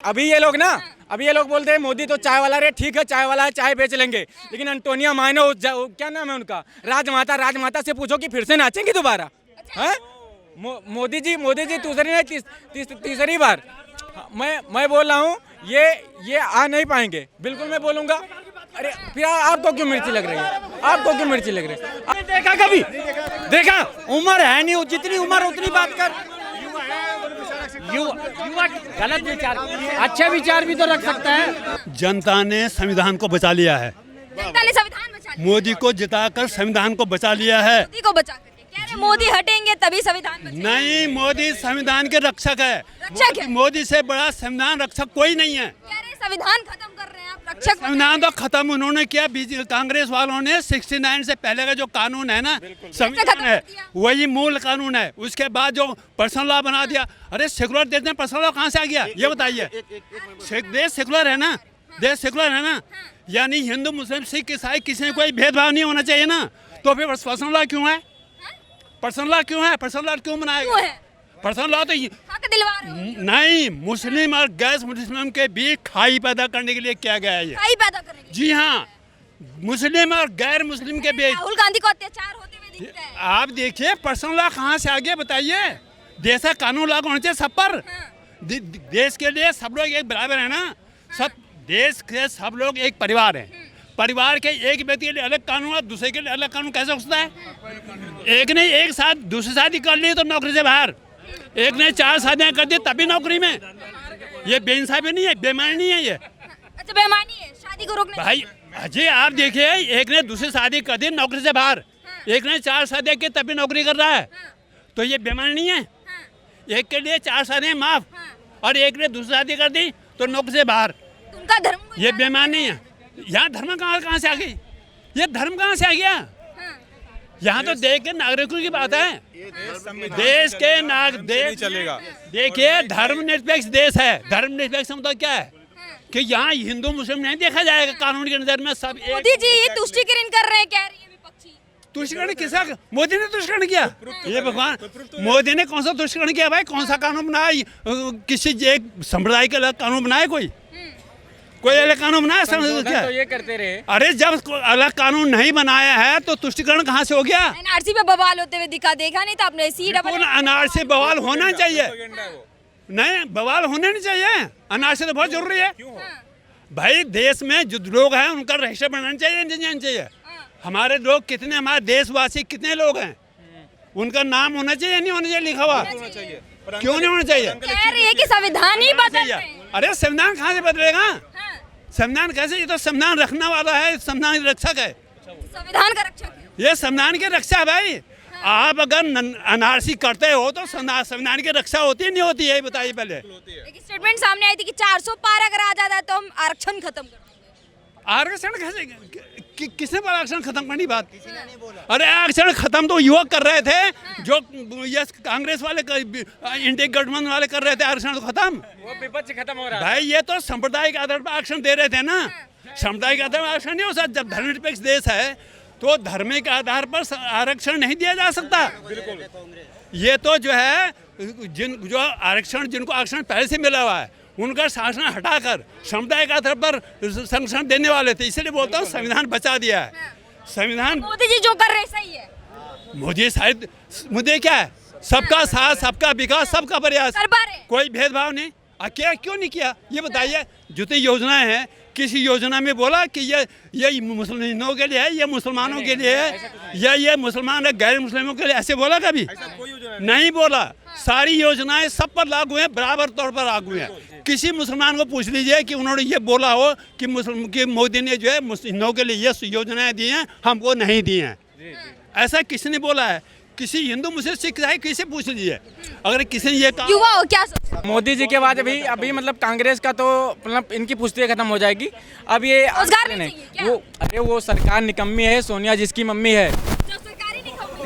अभी ये लोग बोलते हैं मोदी तो चाय वाला रे, ठीक है चाय वाला है, चाय बेच लेंगे, लेकिन एंटोनिया मायनो क्या नाम है उनका, राजमाता से पूछो कि फिर से नाचेंगी दोबारा। हैं मोदी जी दूसरी नहीं तीसरी बार मैं बोल रहा हूँ ये आ नहीं पाएंगे, बिल्कुल मैं बोलूँगा। अरे फिर आपको क्यों मिर्ची लग रही है, आपको क्यों मिर्ची लग रही है? आपने देखा कभी? देखा? उम्र है नहीं, जितनी उम्र उतनी बात कर। युवा गलत विचार, अच्छे विचार भी तो रख सकता है। जनता ने संविधान को बचा लिया है, जनता ने संविधान बचा लिया, मोदी को जिताकर संविधान को बचा लिया है। मोदी को बचा करके कह रहे मोदी हटेंगे तभी संविधान बचेगा। नहीं, मोदी संविधान के रक्षक है। रक्षक है। मोदी से बड़ा संविधान रक्षक कोई नहीं है। कह रहे संविधान खत्म कर रहे हैं आप, रक्षक संविधान तो खत्म उन्होंने किया, कांग्रेस वालों ने 69 से पहले का जो कानून है ना, संविधान है, वही मूल कानून है। उसके बाद जो पर्सनल लॉ बना दिया। अरे सेकुलर देश में पर्सनल लॉ कहाँ से आ गया, ये बताइए। देश सेकुलर है ना, देश सेकुलर है ना, यानी हिंदू मुस्लिम सिख ईसाई किसी में कोई भेदभाव नहीं होना चाहिए ना, तो फिर पर्सनल लॉ क्यों है? पर्सनल लॉ क्यों है? पर्सनल लॉ क्यों बनाएगा? पर्सनल लॉ तो नहीं, मुस्लिम और गैर मुस्लिम के बीच खाई पैदा करने के लिए किया गया है ये। खाई पैदा करने के लिए। जी हाँ, मुस्लिम और गैर मुस्लिम के बीच। राहुल गांधी को अत्याचार होते हुए दिखता है। आप देखिए पर्सनल लॉ कहाँ से आ गया बताइए। देश का कानून लागू होना चाहिए सब पर। देश के लिए सब लोग एक बराबर है ना, सब देश के सब लोग एक परिवार है। परिवार के एक व्यक्ति के लिए अलग कानून है, दूसरे के लिए अलग कानून कैसे हो सकता है? एक ने एक साथ दूसरी शादी कर ली तो नौकरी से बाहर, एक ने 4 शादियां कर दी तभी नौकरी में। ये बेइंसाफी नहीं है, बेईमानी नहीं है ये। अच्छा बेईमानी है, शादी को रोकने भाई अजय आप देखिए, एक ने दूसरी शादी कर दी नौकरी से बाहर, एक ने 4 शादियां की तभी नौकरी कर रहा है, तो ये बेईमानी नहीं है? एक के लिए 4 शादियां माफ और एक ने दूसरी शादी कर दी तो नौकरी से बाहर, उनका धर्म ये बेईमानी है। यहाँ धर्म कहाँ से आ गई? ये धर्म कहाँ से आ गया? यहाँ तो देश के नागरिकों की बात है। देश के नागरिक चलेगा। देखिए धर्मनिरपेक्ष देश है। धर्मनिरपेक्ष मतलब क्या है कि यहाँ हिंदू मुस्लिम नहीं देखा जाएगा, कानून की नजर में सब एक। मोदी जी ये तुष्टिकरण कर रहे हैं, कह रही है विपक्षी। तुष्टिकरण किसा? मोदी ने तुष्टिकरण किया? ये भगवान, मोदी ने कौन सा तुष्टिकरण किया भाई? कौन सा कानून बनाया? किसी एक संप्रदाय के अलग कानून बनाया? कोई अलग कानून बनाया? क्या तो ये करते रहे। अरे जब अलग कानून नहीं बनाया है तो तुष्टिकरण कहाँ से हो गया? एनआरसी पे बवाल होते हुए देखा नहीं था आपने? एनआरसी बवाल होना चाहिए। नहीं, बवाल होने नहीं चाहिए। एनआरसी तो बहुत जरूरी है भाई। देश में जो लोग हैं उनका रजिस्टर बनाना चाहिए, नहीं जाना चाहिए। हमारे लोग कितने, हमारे देशवासी कितने लोग हैं, उनका नाम होना चाहिए, नहीं होना चाहिए लिखा हुआ? क्यों नहीं होना चाहिए? कह रही है कि संविधान ही बदल। अरे संविधान कहाँ से बदलेगा? संविधान कैसे? ये तो संविधान रखने वाला है, संविधान रक्षक है। संविधान का रक्षक है ये, संविधान की रक्षा है भाई। आप अगर एनआरसी करते हो तो संविधान की रक्षा होती है नहीं होती है, बताइए पहले। एक स्टेटमेंट सामने आई थी कि 400 पार अगर आ जाता है तो हम आरक्षण खत्म कर देंगे। आरक्षण कैसे? किसने बोला आरक्षण खत्म करनी बात? अरे आरक्षण खत्म तो युवक कर रहे थे, जो ये कांग्रेस वाले इंडिया गठबंधन वाले कर रहे थे। आरक्षण तो खत्म, वो विपक्ष खत्म हो रहा है भाई। ये तो सांप्रदायिक आधार पर आरक्षण दे रहे थे ना। सांप्रदायिक आधार पर आरक्षण नहीं हो सकता। जब धर्मनिरपेक्ष देश है तो धर्म के आधार पर आरक्षण नहीं दिया जा सकता। ये तो जो है जो आरक्षण, जिनको आरक्षण पहले से मिला हुआ है उनका शासन हटाकर सामुदायिक आधार पर संरक्षण देने वाले थे। इसलिए बोलता हूँ संविधान बचा दिया है। संविधान मोदी जी जो कर रहे सही है। मोदी शायद मुद्दे क्या है? सबका साथ, सबका विकास, सबका प्रयास, कोई भेदभाव नहीं। क्या क्यों नहीं किया ये बताइए? जितनी योजनाएं हैं, किसी योजना में बोला कि ये मुसलमानों के लिए है, ये मुसलमानों के लिए है, या ये मुसलमान है गैर मुस्लिमों के लिए, ऐसे बोला कभी? नहीं बोला। सारी योजनाएं सब पर लागू हैं, बराबर तौर पर लागू हैं। किसी मुसलमान को पूछ लीजिए कि उन्होंने ये बोला हो कि मोदी ने जो है मुस्लिमों के लिए ये योजनाएं दी हैं, हमको नहीं दी हैं। ऐसा किसी ने बोला है? किसी हिंदू मुस्लिम सिख ईसाई किसी पूछ लीजिए, अगर किसी ने ये कहा। युवा हो क्या सोचते? मोदी जी के बाद अभी मतलब कांग्रेस का तो मतलब इनकी पुश्ती खत्म हो जाएगी। अब ये रोजगार नहीं चाहिए वो, अरे वो सरकार निकम्मी है, सोनिया जिसकी मम्मी है।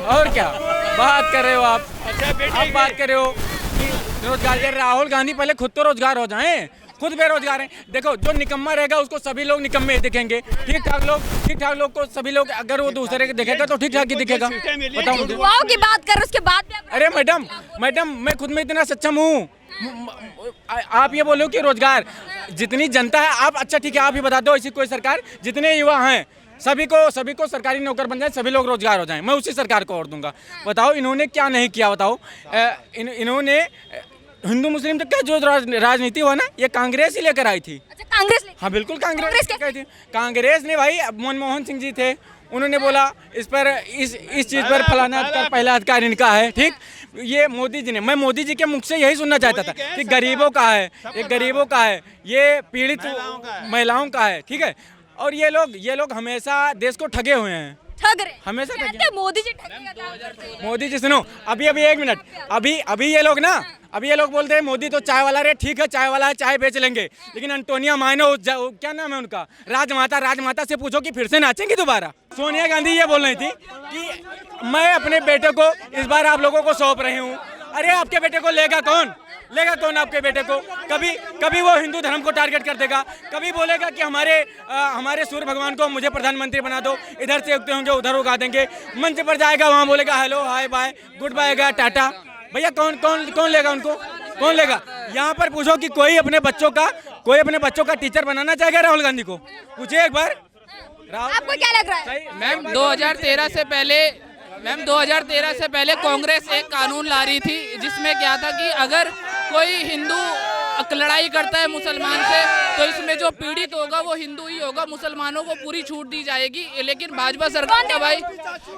और क्या बात कर रहे हो आप? आप बात कर रहे हो कि रोजगार के? राहुल गांधी पहले खुद तो रोजगार हो जाएं, खुद बेरोजगार हैं। देखो जो निकम्मा रहेगा उसको सभी लोग निकम्मे दिखेंगे, ठीक ठाक लोग को सभी लोग, अगर वो दूसरे के दिखेगा तो ठीक ठाक ही दिखेगा। बताओ मुझे। युवाओं की बात कर, उसके बाद भी अरे मैडम मैं खुद में इतना सक्षम हूँ आप ये बोलो कि रोजगार जितनी जनता है, आप अच्छा ठीक है आप ही बता दो ऐसी कोई सरकार जितने युवा हैं सभी को सरकारी नौकर बन जाए, सभी लोग रोजगार हो जाएं, मैं उसी सरकार को और दूंगा। बताओ इन्होंने क्या नहीं किया, बताओ इन्होंने हिंदू मुस्लिम तो क्या जो राजनीति हुआ ना ये कांग्रेस ही लेकर आई थी। अच्छा कांग्रेस हाँ बिल्कुल कांग्रेस कांग्रेस लेकर आई थी। कांग्रेस ने भाई मनमोहन सिंह जी थे, उन्होंने बोला इस पर इस चीज़ पर फलाना अधिकार पहला अधिकार इनका है। ठीक, ये मोदी जी ने, मैं मोदी जी के मुख से यही सुनना चाहता था कि गरीबों का है, ये गरीबों का है, ये पीड़ित महिलाओं का है। ठीक है, और ये लोग हमेशा देश को ठगे हुए हैं, ठग रहे हमेशा कहते ठगे। हैं मोदी जी ठगी का काम करते हैं। मोदी जी सुनो, अभी एक मिनट, अभी ये लोग बोलते हैं मोदी तो चाय वाला रे, ठीक है चाय वाला है, चाय बेच लेंगे, लेकिन अंटोनिया माइनो क्या नाम है उनका, राजमाता से पूछो कि फिर से नाचेंगी दोबारा। सोनिया गांधी ये बोल रही थी कि मैं अपने बेटे को इस बार आप लोगों को सौंप रही हूँ। अरे आपके बेटे को लेगा कौन आपके बेटे को? कभी वो हिंदू धर्म को टारगेट कर देगा, कभी बोलेगा कि हमारे सूर्य भगवान को मुझे प्रधानमंत्री बना दो, इधर से उगते होंगे उधर उगा देंगे, मंच पर जाएगा वहाँ बोलेगा hello hi bye good bye tata. भैया कौन लेगा उनको, कौन लेगा? यहाँ पर पूछो कि कोई अपने बच्चों का टीचर बनाना चाहेगा राहुल गांधी को? पूछिए एक बार। आपको क्या लग रहा है? मैम 2013 से पहले कांग्रेस एक कानून ला रही थी जिसमें क्या था कि अगर कोई हिंदू लड़ाई करता है मुसलमान से तो इसमें जो पीड़ित होगा वो हिंदू ही होगा, मुसलमानों को पूरी छूट दी जाएगी। लेकिन भाजपा सरकार का भाई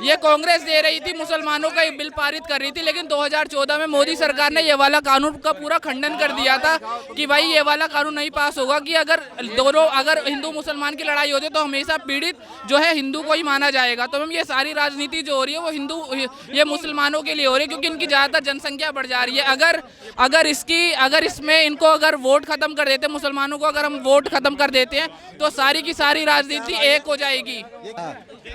ये कांग्रेस दे रही थी, मुसलमानों का बिल पारित कर रही थी, लेकिन 2014 में मोदी सरकार ने ये वाला कानून का पूरा खंडन कर दिया था कि भाई ये वाला कानून नहीं पास होगा कि अगर हिंदू मुसलमान की लड़ाई होती तो हमेशा पीड़ित जो है हिंदू को ही माना जाएगा। तो मैम ये सारी राजनीति जो हो रही है वो ये मुसलमानों के लिए हो रही है, क्योंकि इनकी ज़्यादातर जनसंख्या बढ़ जा रही है। अगर इसमें इनको अगर वोट खत्म कर देते, मुसलमानों को अगर हम वोट खत्म कर देते हैं तो सारी की सारी राजनीति एक हो जाएगी।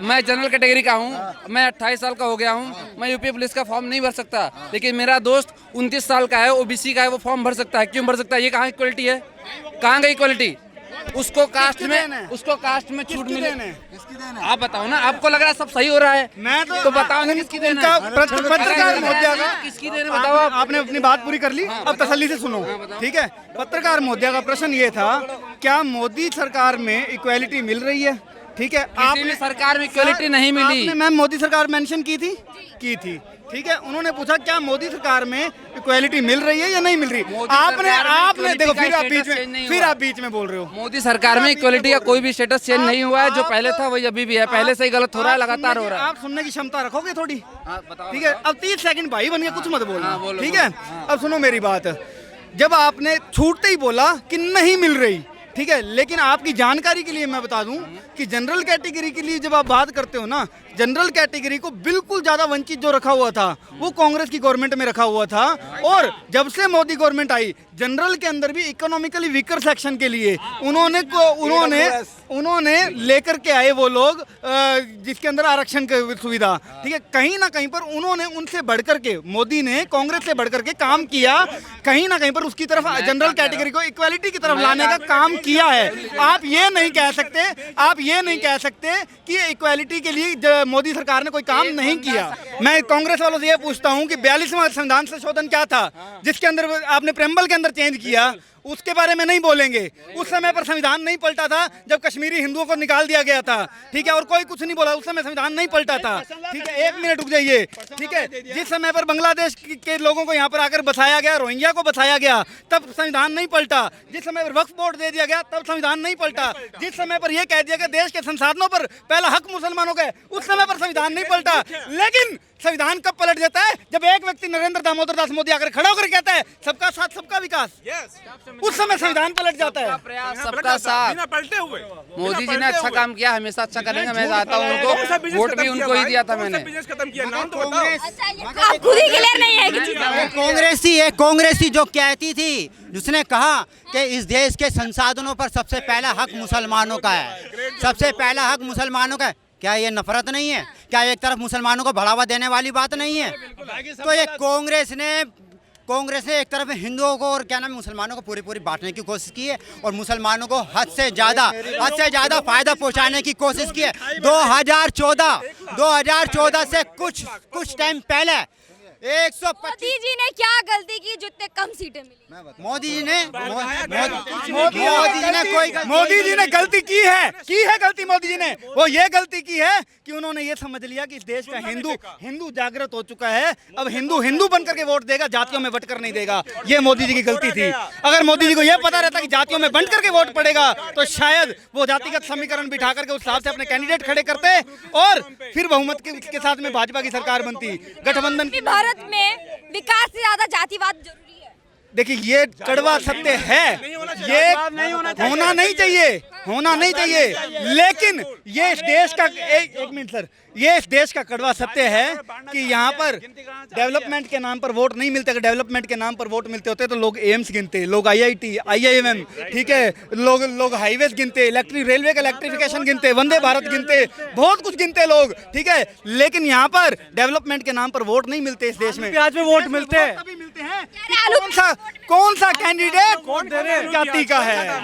मैं जनरल कैटेगरी का हूँ, मैं 28 साल का हो गया हूँ, मैं यूपी पुलिस का फॉर्म नहीं भर सकता, लेकिन मेरा दोस्त 29 साल का है, ओबीसी का है, वो फॉर्म भर सकता है। क्यों भर सकता है? ये कहाँ इक्वलिटी है? कहाँ गई इक्वलिटी? उसको कास्ट में छूट मिले। आप बताओ ना, आपको लग रहा है सब सही हो रहा है? मैं तो बताओ ना किसकी देन है? पत्रकार महोदया का किसकी देन है बताओ आप। आपने अपनी बात पूरी कर ली, अब तसल्ली से सुनो, ठीक है। पत्रकार महोदया का प्रश्न ये था, क्या मोदी सरकार में इक्वालिटी मिल रही है? ठीक है, आपने सरकार में इक्वालिटी नहीं मिली। आपने मैम मोदी सरकार मेंशन की थी, ठीक है। उन्होंने पूछा क्या मोदी सरकार में इक्वालिटी मिल रही है या नहीं मिल रही? आपने देखो, फिर आप बीच में बोल रहे हो। मोदी सरकार में इक्वालिटी का कोई भी स्टेटस चेंज नहीं हुआ है, जो पहले था वही अभी भी है, पहले से ही गलत हो रहा है, लगातार हो रहा है। आप सुनने की क्षमता रखोगे थोड़ी, ठीक है। अब 30 सेकंड भाई बन के कुछ मत बोलना, ठीक है। अब सुनो मेरी बात, जब आपने छूटते ही बोला कि नहीं मिल रही, ठीक है, लेकिन आपकी जानकारी के लिए मैं बता दूं कि जनरल कैटेगरी के लिए जब आप बात करते हो ना, जनरल कैटेगरी को बिल्कुल ज्यादा वंचित जो रखा हुआ था वो कांग्रेस की गवर्नमेंट में रखा हुआ था, और जब से मोदी गवर्नमेंट आई जनरल के अंदर भी इकोनॉमिकली वीकर सेक्शन के लिए उन्होंने लेकर के आए वो लोग जिसके अंदर आरक्षण की सुविधा, ठीक है। कहीं ना कहीं पर उन्होंने उनसे बढ़कर के, मोदी ने कांग्रेस से बढ़कर के काम किया, कहीं ना कहीं पर उसकी तरफ जनरल कैटेगरी को इक्वालिटी की तरफ लाने का काम किया है। आप ये नहीं कह सकते कि इक्वालिटी के लिए मोदी सरकार ने कोई काम नहीं किया। मैं कांग्रेस वालों से ये पूछता हूं कि 42वां संविधान संशोधन क्या था जिसके अंदर आपने प्रेम्बल के अंदर चेंज किया, उसके बारे में नहीं बोलेंगे। उस समय पर संविधान नहीं पलटा था जब कश्मीरी हिंदुओं को निकाल दिया गया था, ठीक है, और कोई कुछ नहीं बोला, उस समय संविधान नहीं पलटा था, ठीक है। एक मिनट रुक जाइए, ठीक है। जिस समय पर बांग्लादेश के लोगों को यहाँ पर आकर बसाया गया, रोहिंग्या को बसाया गया, तब संविधान नहीं पलटा। जिस समय पर वक्फ बोर्ड दे दिया गया तब संविधान नहीं पलटा। जिस समय पर यह कह दिया गया देश के संसाधनों पर पहला हक मुसलमानों का है, उस समय पर संविधान नहीं पलटा। लेकिन संविधान कब पलट जाता है? जब एक व्यक्ति नरेंद्र दामोदर दास मोदी आकर खड़ा होकर कहता है सबका साथ सबका विकास, उस समय संविधान पलट जाता है। प्रयास सबका साथ, मोदी जी ने अच्छा काम किया, हमेशा अच्छा करेंगे। मैं चाहता हूँ उनको वोट भी उनको ही दिया था मैंने। आप खुद ही क्लियर नहीं है कि कांग्रेस जो कहती थी, जिसने कहा कि इस देश के संसाधनों पर सबसे पहला हक मुसलमानों का है, सबसे पहला हक मुसलमानों का है। क्या ये नफरत नहीं है? क्या एक तरफ मुसलमानों को बढ़ावा देने वाली बात नहीं है? तो ये कांग्रेस ने एक तरफ हिंदुओं को और क्या नाम मुसलमानों को पूरी बांटने की कोशिश की है, और मुसलमानों को हद से ज़्यादा फायदा पहुंचाने की कोशिश की है। 2014 से कुछ टाइम पहले 125 मोदी जी ने क्या गलती की जो इतने कम सीटें मिली? मोदी जी ने मोदी जी ने गलती की है गलती मोदी जी ने। वो ये गलती की है कि उन्होंने ये समझ लिया कि इस देश का हिंदू जागृत हो चुका है, अब हिंदू बन करके वोट देगा, जातियों में बंटकर नहीं देगा। ये मोदी जी की गलती थी। अगर मोदी जी को ये पता रहता कि जातियों में बंट करके वोट पड़ेगा तो शायद वो जातिगत समीकरण बिठा करके उस हिसाब से अपने कैंडिडेट खड़े करते और फिर बहुमत के साथ में भाजपा की सरकार बनती। गठबंधन कि भारत में विकास से ज्यादा जातिवाद जरूरी है। देखिए ये कड़वा सत्य है, ये होना नहीं चाहिए, लेकिन ये इस देश का एक मिनट सर, ये इस देश का कड़वा सत्य है कि यहाँ पर डेवलपमेंट के नाम पर वोट नहीं मिलते। अगर डेवलपमेंट के नाम पर वोट मिलते होते तो लोग एम्स गिनते, लोग IIT, IIM, ठीक है, लोग हाईवेज गिनते, रेलवे का इलेक्ट्रिफिकेशन गिनते, वंदे भारत गिनते, बहुत कुछ गिनते लोग, ठीक है, लेकिन यहाँ पर डेवलपमेंट के नाम पर वोट नहीं मिलते इस देश में। प्याज में वोट मिलते हैं, तभी मिलते हैं। कौन सा कैंडिडेट जाति का है।